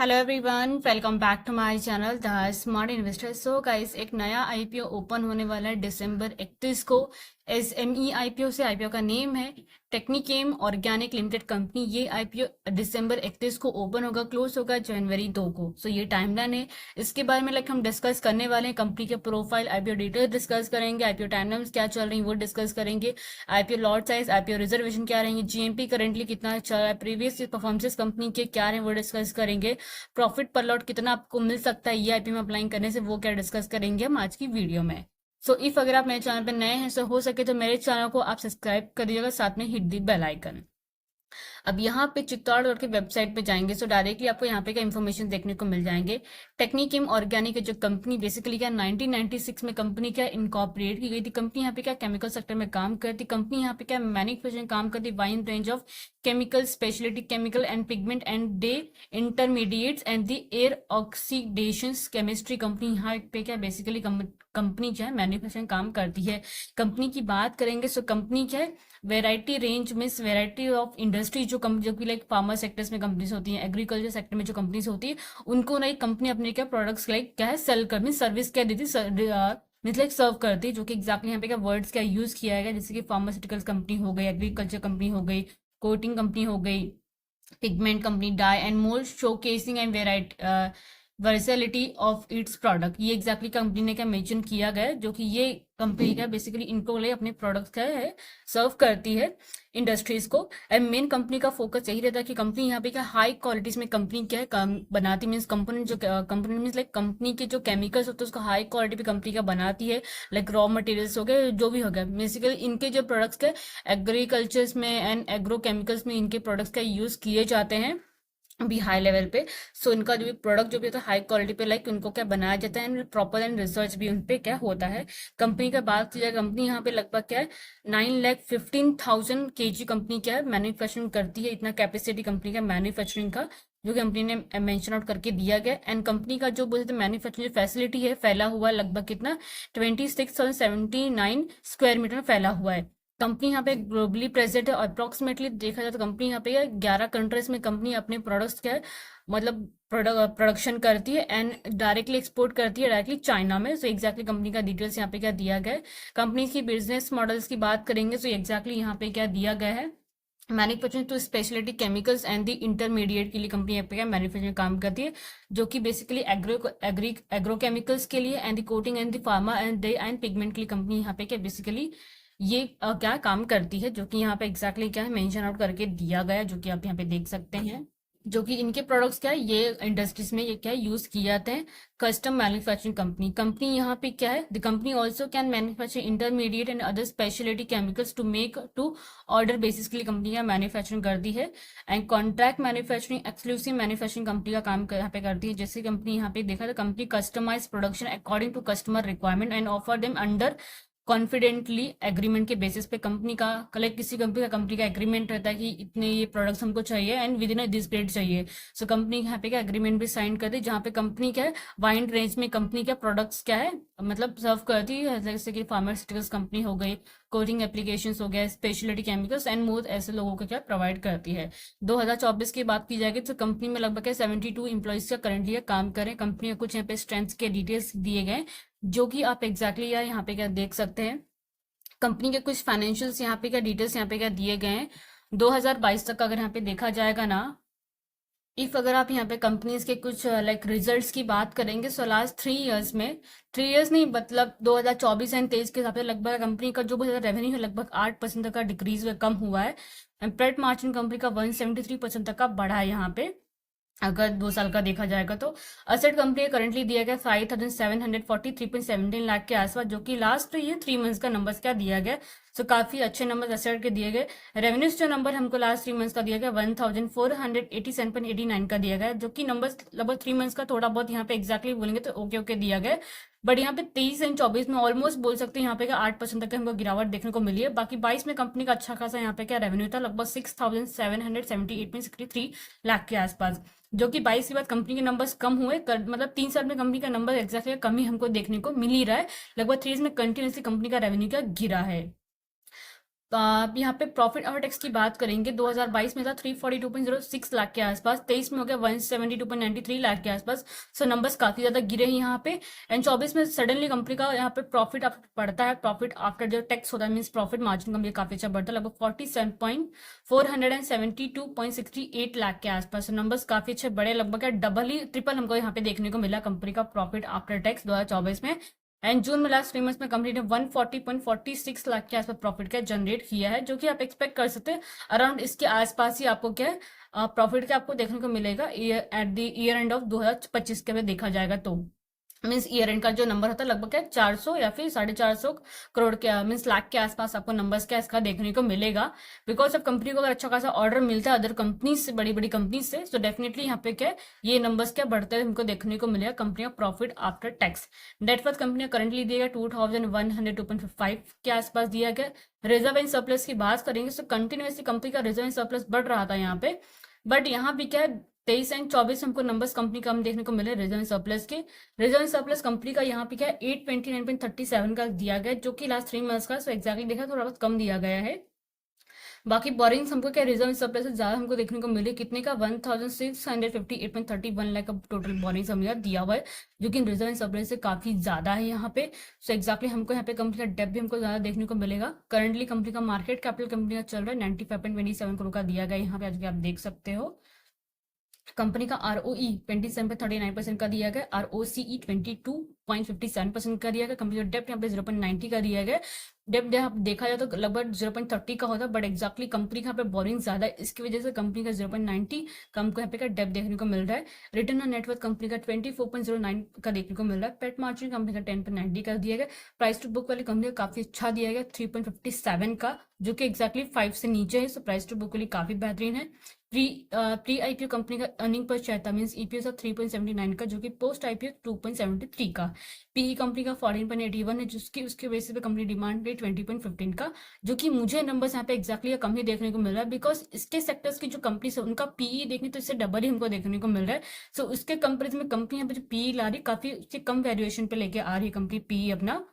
Hello everyone, welcome back to my channel the smart investor. So guys, एक नया IPO open होने वाला है दिसंबर 31 को। एसएमई आईपीओ से आईपीओ का नेम है टेक्निकेम ऑर्गेनिक लिमिटेड कंपनी। ये आईपीओ दिसंबर 31 को ओपन होगा, क्लोज होगा जनवरी 2 को। सो ये टाइमलाइन है। इसके बारे में हम डिस्कस करने वाले हैं। कंपनी के प्रोफाइल, आईपीओ डिटेल्स डिस्कस करेंगे, आईपीओ टाइमलाइंस क्या चल रही है वो डिस्कस करेंगे, IPO lot size, IPO reservation क्या रहेंगे, जीएमपी करेंटली कितना चल रहा है, प्रीवियस परफॉर्मेंस कंपनी के क्या रहे वो डिस्कस करेंगे, प्रॉफिट पर लॉट कितना आपको मिल सकता है ये आईपी में अप्लाई करने से वो क्या डिस्कस करेंगे हम आज की वीडियो में। सो इफ अगर आप मेरे चैनल पर नए हैं तो हो सके तो मेरे चैनल को आप सब्सक्राइब कर दीजिएगा, साथ में हिट दी बेल आइकन। अब यहाँ पे चित्तौड़गढ़ के वेबसाइट पे जाएंगे तो डायरेक्टली आपको यहाँ पे का इन्फॉर्मेशन देखने को मिल जाएंगे। टेक्निकिम ऑर्गेनिक जो कंपनी बेसिकली क्या 1996 में कंपनी क्या इनकॉर्पोरेट की गई थी। कंपनी यहाँ पे क्या केमिकल सेक्टर में काम करती। कंपनी यहाँ पे क्या मैन्युफैक्चरिंग काम करती, wine range of chemical, speciality chemical and pigment and day intermediates and the air oxidation chemistry. Company यहाँ पे क्या बेसिकली कंपनी जो है मैन्युफैक्चरिंग काम करती है। कंपनी की बात करेंगे तो कंपनी क्या है वेराइटी रेंज में वेराइटी ऑफ इंडस्ट्री जो कि लाइक फार्मा सेक्टर्स में कंपनीज होती हैं, एग्रीकल्चर सेक्टर में जो कंपनीज होती है उनको नई कंपनी अपने क्या प्रोडक्ट्स लाइक क्या है सेल कर मीन सर्विस क्या देती मतलब सर्व करती है। जो कि एग्जैक्टली यहाँ पे क्या वर्ड्स क्या यूज किया गया, जैसे कि फार्मास्यूटिकल्स कंपनी हो गई, एग्रीकल्चर कंपनी हो गई, कोटिंग कंपनी हो गई, pigment company, dye and more showcasing and variety versatility of its product. ये एग्जैक्टली कंपनी ने क्या मेंशन किया गया है, जो कि ये कंपनी क्या बेसिकली इनको ले अपने प्रोडक्ट्स क्या है सर्व करती है इंडस्ट्रीज को। एंड मेन कंपनी का फोकस यही रहता है कि कंपनी यहाँ पे क्या हाई क्वालिटीज में कंपनी क्या है बनाती, मीन्स कंपनी जो कंपनी मीन्स लाइक कंपनी के जो केमिकल्स होते हैं उसको हाई क्वालिटी पे कंपनी का बनाती है। लाइक रॉ मटेरियल्स हो गए, जो भी हो गया, बेसिकली इनके जो प्रोडक्ट्स के एग्रीकल्चर्स में एंड एग्रो केमिकल्स में इनके प्रोडक्ट्स का यूज किए जाते हैं भी हाई लेवल पे। सो इनका जो भी प्रोडक्ट जो भी होता है हाई क्वालिटी पे लाइक उनको क्या बनाया जाता है एंड प्रॉपर एंड रिसर्च भी उन पे क्या होता है। कंपनी का बात की जाए, कंपनी यहाँ पे लगभग क्या है 9,15,000 kg कंपनी क्या है मैन्युफैक्चरिंग करती है। इतना कैपेसिटी कंपनी का मैन्युफैक्चरिंग का जो कि कंपनी ने मेंशन आउट करके दिया गया। एंड कंपनी का जो बोलते हैं मैन्युफैक्चरिंग फैसिलिटी है फैला हुआ है लगभग कितना 26,079 स्क्वायर मीटर में फैला हुआ है। कंपनी यहाँ पे ग्लोबली प्रेजेंट है। अप्रोक्सीमेटली देखा जाए तो कंपनी यहाँ पे 11 कंट्रीज में कंपनी अपने प्रोडक्ट्स क्या है मतलब प्रोडक्शन करती है एंड डायरेक्टली एक्सपोर्ट करती है डायरेक्टली चाइना में। सो एग्जैक्टली कंपनी का डिटेल्स यहाँ पे क्या दिया गया है। कंपनी की बिजनेस मॉडल्स की बात करेंगे तो एग्जैक्टली यहाँ पे क्या दिया गया है manufacturing to speciality chemicals and the intermediate के लिए कंपनी यहाँ पे क्या मैन्युफैक्चरिंग काम करती है, जो कि बेसिकली एग्रो केमिकल्स के लिए and the coating and the pharma and day and pigment के लिए कंपनी यहाँ पे क्या बेसिकली ये क्या काम करती है, जो कि यहाँ पे एग्जैक्टली क्या है मेंशन आउट करके दिया गया है, जो कि आप यहाँ पे देख सकते हैं। जो कि इनके प्रोडक्ट्स क्या है ये इंडस्ट्रीज में ये क्या है यूज किए जाते हैं। कस्टम मैन्युफैक्चरिंग कंपनी, कंपनी यहाँ पे क्या है the company also can manufacture intermediate and other speciality chemicals to make to order basis के लिए कंपनी यहाँ मैन्युफैक्चरिंग करती है। And contract manufacturing exclusive manufacturing company का काम यहाँ पे करती है। जैसे कंपनी यहाँ पे देखा तो company customise production according to customer requirement and offer them under confidently agreement के बेसिस पे कंपनी का कलेक्ट किसी कंपनी का एग्रीमेंट रहता है कि इतने ये प्रोडक्ट्स हमको चाहिए and with in this date चाहिए। सो कंपनी यहाँ पे क्या एग्रीमेंट भी साइन कर दी, जहाँ पे कंपनी क्या है वाइड रेंज में कंपनी क्या प्रोडक्ट्स क्या है मतलब सर्व करती है, जैसे कि फार्मास्यूटिकल्स कंपनी हो गई, कोटिंग एप्लीकेशंस हो गया, स्पेशलिटी केमिकल्स एंड मोर ऐसे लोगों को क्या प्रोवाइड करती है। 2024 की बात की जाएगी तो कंपनी में लगभग 72 एम्प्लॉइज का करंटली काम करें। कंपनी में कुछ यहाँ पे स्ट्रेंथ्स के डिटेल्स दिए गए जो कि आप एग्जैक्टली यार यहाँ पे क्या देख सकते हैं। कंपनी के कुछ फाइनेंशियल्स यहाँ पे क्या डिटेल्स यहाँ पे क्या दिए गए हैं 2022 तक का अगर यहाँ पे देखा जाएगा ना। इफ अगर आप यहाँ पे कंपनीज के कुछ लाइक रिजल्ट्स की बात करेंगे सो लास्ट 3 इयर्स में 3 इयर्स नहीं मतलब 2024 एंड 23 के हिसाब से लगभग कंपनी का जो बहुत रेवेन्यू है लगभग 8% तक का डिक्रीज कम हुआ है। एंड प्रेट मार्जिन कंपनी का 173% तक का बढ़ा है यहाँ पे अगर 2 साल का देखा जाएगा तो। असेट कंपनी करंटली दिया गया 5,743.17 लाख के आसपास, जो कि लास्ट ये 3 मंथ्स का नंबर्स क्या दिया गया। सो काफी अच्छे नंबर असेट के दिए गए। रेवेन्यूज जो नंबर हमको लास्ट 3 मंथ्स का दिया गया 1,487.89 का दिया गया, जो कि नंबर लगभग 3 मंथ्स का थोड़ा बहुत यहाँ पे एग्जैक्टली बोलेंगे तो ओके ओके दिया गया। बट यहाँ पे 23 एंड 24 में ऑलमोस्ट बोल सकते हैं यहाँ पे 8% तक हमको गिरावट देखने को मिली है। बाकी 22 में कंपनी का अच्छा खासा यहाँ पे क्या रेवेन्यू था लगभग 6,778.3 लाख के आसपास, जो कि 22 के बाद कंपनी के नंबर्स कम हुए मतलब 3 साल में कंपनी का नंबर एग्जैक्टली कम ही हमको देखने को मिल ही रहा है। लगभग 3 में कंटिन्यूसली कंपनी का रेवेन्यू क्या गिरा है। यहाँ पे प्रॉफिट आफ्टर टैक्स की बात करेंगे, 2022 में था 342.06 लाख के आसपास, 23 में हो गया 172.93 लाख के आसपास। सो नंबर्स काफी ज्यादा गिरे हैं यहाँ पे। एंड 24 में सडनली कंपनी का यहाँ पे प्रॉफिट बढ़ता है, प्रॉफिट आफ्टर जो टैक्स होता है मीन प्रॉफिट मार्जिन कंपनी काफी अच्छा बढ़ता है, लगभग 472.68 लाख के आसपास। नंबर्स काफी अच्छे बड़े, लगभग डबल ही ट्रिपल हमको यहाँ पे देखने को मिला कंपनी का प्रॉफिट आफ्टर टैक्स 2024 में। एंड जून में लास्ट 3 मंथ्स में कंपनी ने 140.46 लाख के आसपास प्रॉफिट क्या जनरेट किया है, जो कि आप एक्सपेक्ट कर सकते हैं अराउंड इसके आसपास ही आपको क्या प्रॉफिट क्या आपको देखने को मिलेगा at the year end of 2025 के में देखा जाएगा तो मीन्स ईयर एंड का जो नंबर होता है लगभग क्या 400 या फिर 450 करोड़ के मीन्स लाख के आसपास आपको नंबर्स क्या इसका देखने को मिलेगा। बिकॉज अब कंपनी को अगर अच्छा खासा ऑर्डर मिलता है अदर कंपनी से, बड़ी बड़ी कंपनी से, तो डेफिनेटली यहाँ पे क्या ये नंबर्स क्या बढ़ते हुए हमको देखने को मिलेगा कंपनी का profit after tax. Net worth company currently दिया गया 2102.5 के आसपास दिया गया। रिजर्व एंड सरप्लस की बात करेंगे तो कंटिन्यूसली कंपनी का रिजर्व एंड सरप्लस बढ़ रहा था यहाँ पे, बट यहाँ भी क्या 23 एंड 24 हमको नंबर्स कंपनी का हम देखने को मिले रिजर्व सरप्लस के। रिजर्व सरप्लस कंपनी का यहाँ पे क्या 829.37 का दिया गया, जो कि लास्ट 3 मंथ्स का सो एक्जैक्टली देखा थोड़ा बहुत कम दिया गया है। बाकी बोरिंग्स हमको क्या रिजर्व सरप्लस से ज्यादा हमको देखने को मिले, कितने का 1658.31 लाख का टोटल बोरिंग्स हमने दिया हुआ है, जो कि रिजर्व सरप्लस से काफी ज्यादा है यहाँ पे। सो एक्जैक्टली हमको यहाँ पे कंपनी का डेब्ट भी हमको ज्यादा देखने को मिलेगा। करंटली कंपनी का मार्केट कैपिटल कंपनी का चल रहा है 95.27 करोड़ का दिया गया यहाँ पे, आज आप देख सकते हो। कंपनी का ROE 27.39% का दिया गया, ROCE 22.57% का दिया गया। कंपनी का डेप्ट यहाँ पे 0.90 का दिया गया। डेप्ट आप देखा जाए तो लगभग 0.30 का होता है, बट एक्जैक्टली कंपनी का यहाँ पे बोरिंग ज्यादा है, इसकी वजह से कंपनी का 0.90 कम को यहाँ पे का डेप्ट देखने को मिल रहा है। रिटर्न ऑन नेटवर्थ कंपनी का 24.09 का देखने को मिल रहा है। पेट मार्जिन कंपनी का 10.90 का दिया गया। प्राइस टू बुक वाली कंपनी का काफी अच्छा दिया गया 3.57 का, जो कि एक्जैक्टली 5 से नीचे है। सो प्राइस टू बुक वाली काफी बेहतरीन है। प्री आईपीओ कंपनी का अर्निंग पर शेयर था मींस ईपीएस ऑफ 3.79 का, जो कि पोस्ट आईपीओ 2.73 का। पीई कंपनी का 14.81 है, जिसकी उसके बेसिस पे कंपनी डिमांड रही 20.15 का, जो कि मुझे नंबर्स यहाँ पे एक्जैक्टली कम ही देखने को मिल रहा है। बिकॉज इसके सेक्टर्स की जो कंपनी है उनका पीई देखने तो इससे डबल ही हमको देखने को मिल रहा है। सो उसके कंपेरिजन में कंपनी यहाँ पे जो पीई ला रही काफी उससे कम वैल्यूएशन पे लेके आ रही है कंपनी पीई अपना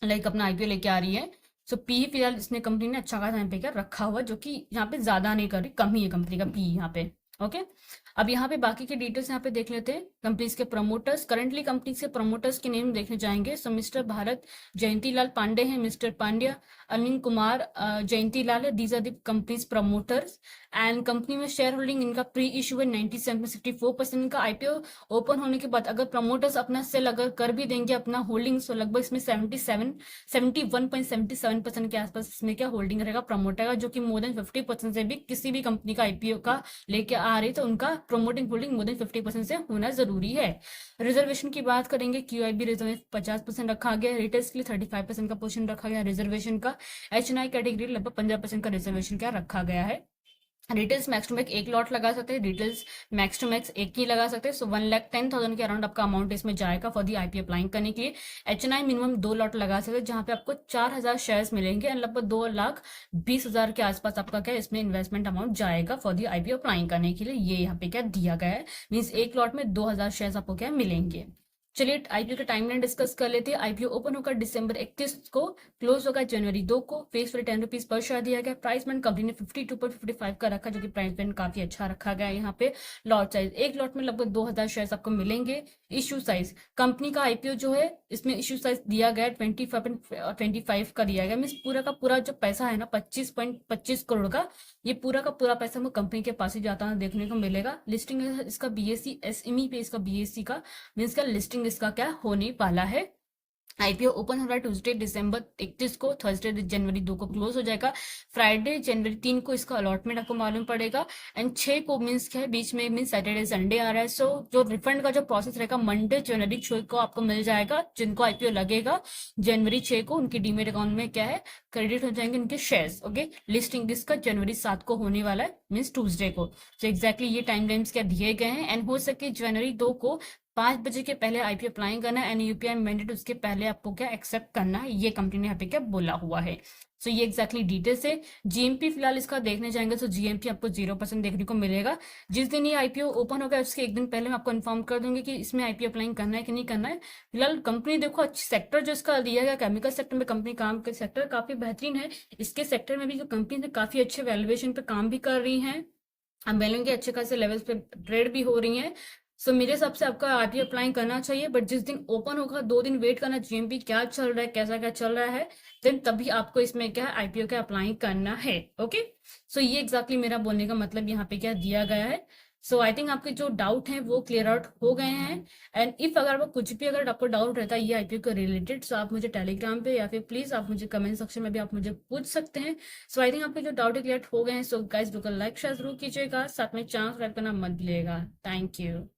अपना आईपीओ लेके आ रही है। सो पी फिलहाल इसने कंपनी ने अच्छा खासा यहाँ पे क्या रखा हुआ, जो कि यहाँ पे ज्यादा नहीं कर रही, कम ही है कंपनी का पी यहाँ पे। ओके, अब यहाँ पे बाकी के डिटेल्स यहाँ पे देख लेते हैं। कंपनीज के प्रमोटर्स, करंटली कंपनीज के प्रमोटर्स के नेम देखने जाएंगे। सो मिस्टर भारत जयंती लाल पांडे हैं, मिस्टर पांड्या अनिल कुमार जयंती लाल है, these are the companies promoters. And company में शेयर होल्डिंग इनका प्री इशू है 97.64% का। आईपीओ ओपन होने के बाद अगर प्रमोटर्स अपना सेल अगर कर भी देंगे अपना होल्डिंग, तो लगभग इसमें 71.77% के आसपास इसमें क्या होल्डिंग रहेगा प्रमोटर का, जो कि मोर देन 50% से भी किसी भी कंपनी का आईपीओ का लेके आ रही तो उनका प्रमोटिंग होल्डिंग मोर देन 50% से होना जरूरी है। रिजर्वेशन की बात करेंगे, क्यूआईबी रिजर्व 50% रखा गया, रिटेल्स के लिए 35% का पोर्शन रखा गया रिजर्वेशन का। एचएनआई कैटेगरी लगभग 15% का रिजर्वेशन क्या रखा गया है। रिटेल्स मैक्स टू मैक्स एक लॉट लगा सकते हैं, रिटेल्स मैक्स टू मैक्स एक ही लगा सकते हैं। सो 1,10,000 के अराउंड आपका अमाउंट इसमें जाएगा फॉर दी आईपीओ अप्लाइंग करने के लिए। एचएनआई मिनिमम 2 लॉट लगा सकते हैं, जहां पे आपको 4,000 शेयर्स मिलेंगे एंड लगभग 2,20,000 के आसपास आपका क्या इसमें इन्वेस्टमेंट अमाउंट जाएगा फॉर दी आईपीओ अप्लाइंग करने के लिए। ये यहाँ पे क्या दिया गया है, मीन्स एक लॉट में 2,000 शेयर्स आपको क्या मिलेंगे। चलिए आईपीओ का टाइमलाइन डिस्कस कर लेते हैं। आईपीओ ओपन होकर दिसंबर 31 को, क्लोज होगा जनवरी 2 को। Face value 10 rupees per share दिया गया। प्राइस बैंड कंपनी ने 52.55 का रखा, जो कि प्राइस बैंड काफी अच्छा रखा गया है। यहाँ पे लॉट साइज एक लॉट में लगभग 2,000 शेयर आपको मिलेंगे। इश्यू साइज कंपनी का आईपीओ जो है इसमें इश्यू साइज दिया गया 25.25 का दिया गया। मीन पूरा का पूरा जो पैसा है ना 25.25 करोड़ का, ये पूरा का पूरा पैसा हमको कंपनी के पास ही जाता है देखने को मिलेगा। लिस्टिंग इसका बीएससी एसएमई पे इसका बीएससी का मीन्स का लिस्टिंग इसका क्या होने वाला है। आईपीओ ओपन हो रहा है ट्यूसडे दिसंबर 31 को, थर्सडे जनवरी 2 को क्लोज हो जाएगा। फ्राइडे जनवरी 3 को इसका अलॉटमेंट आपको मालूम पड़ेगा एंड 6 को मीन्स क्या है बीच में मीन्स सैटरडे संडे आ रहा है। सो जो रिफंड का जो प्रोसेस रहेगा मंडे जनवरी 6 को आपको मिल जाएगा। जिनको आईपीओ लगेगा जनवरी 6 को उनकी डीमेट अकाउंट में क्या है क्रेडिट हो जाएंगे उनके शेयर्स। ओके, लिस्टिंग इसका जनवरी 7 को होने वाला है मीन्स ट्यूसडे को। तो एक्जैक्टली ये टाइम लाइन्स क्या दिए गए हैं एंड हो सके जनवरी 2 को 5 बजे के पहले आईपीओ अप्लाई करना है एंड यूपीआई मैंडेट उसके पहले आपको क्या एक्सेप्ट करना है, ये कंपनी ने यहाँ पे क्या बोला हुआ है। सो ये एग्जैक्टली डिटेल्स है। जीएमपी फिलहाल इसका देखने जाएंगे तो जीएमपी आपको 0% देखने को मिलेगा। जिस दिन ये आईपीओ ओपन होगा उसके एक दिन पहले मैं आपको इन्फॉर्म कर दूंगी कि इसमें आईपीओ अप्लाई करना है कि नहीं करना है। फिलहाल कंपनी देखो अच्छी सेक्टर जो इसका दिया गया केमिकल सेक्टर में कंपनी काम के सेक्टर काफी बेहतरीन है। इसके सेक्टर में भी जो कंपनी है काफी अच्छे वैल्यूएशन पे काम भी कर रही है, अब वैल्यू के अच्छे खासे लेवल्स पे ट्रेड भी हो रही है। सो मेरे हिसाब से आपका आरटीओ अप्लाई करना चाहिए, बट जिस दिन ओपन होगा 2 दिन वेट करना जीएमपी क्या चल रहा है कैसा क्या चल रहा है, देन तभी आपको इसमें क्या है आईपीओ का अप्लाई करना है। ओके, सो ये एग्जैक्टली मेरा बोलने का मतलब यहाँ पे क्या दिया गया है। सो आई थिंक आपके जो डाउट हैं वो क्लियर आउट हो गए हैं। एंड इफ अगर वो कुछ भी अगर आपको डाउट रहता है ये आईपीओ के रिलेटेड, सो आप मुझे टेलीग्राम पे या फिर प्लीज आप मुझे कमेंट सेक्शन में भी आप मुझे पूछ सकते हैं। सो आई थिंक आपके जो डाउट क्लियर हो गए हैं। सो गाइस बिल्कुल लाइक शेयर जरूर कीजिएगा, साथ में चैनल सब्सक्राइब करना मत भूलिएगा। Thank you.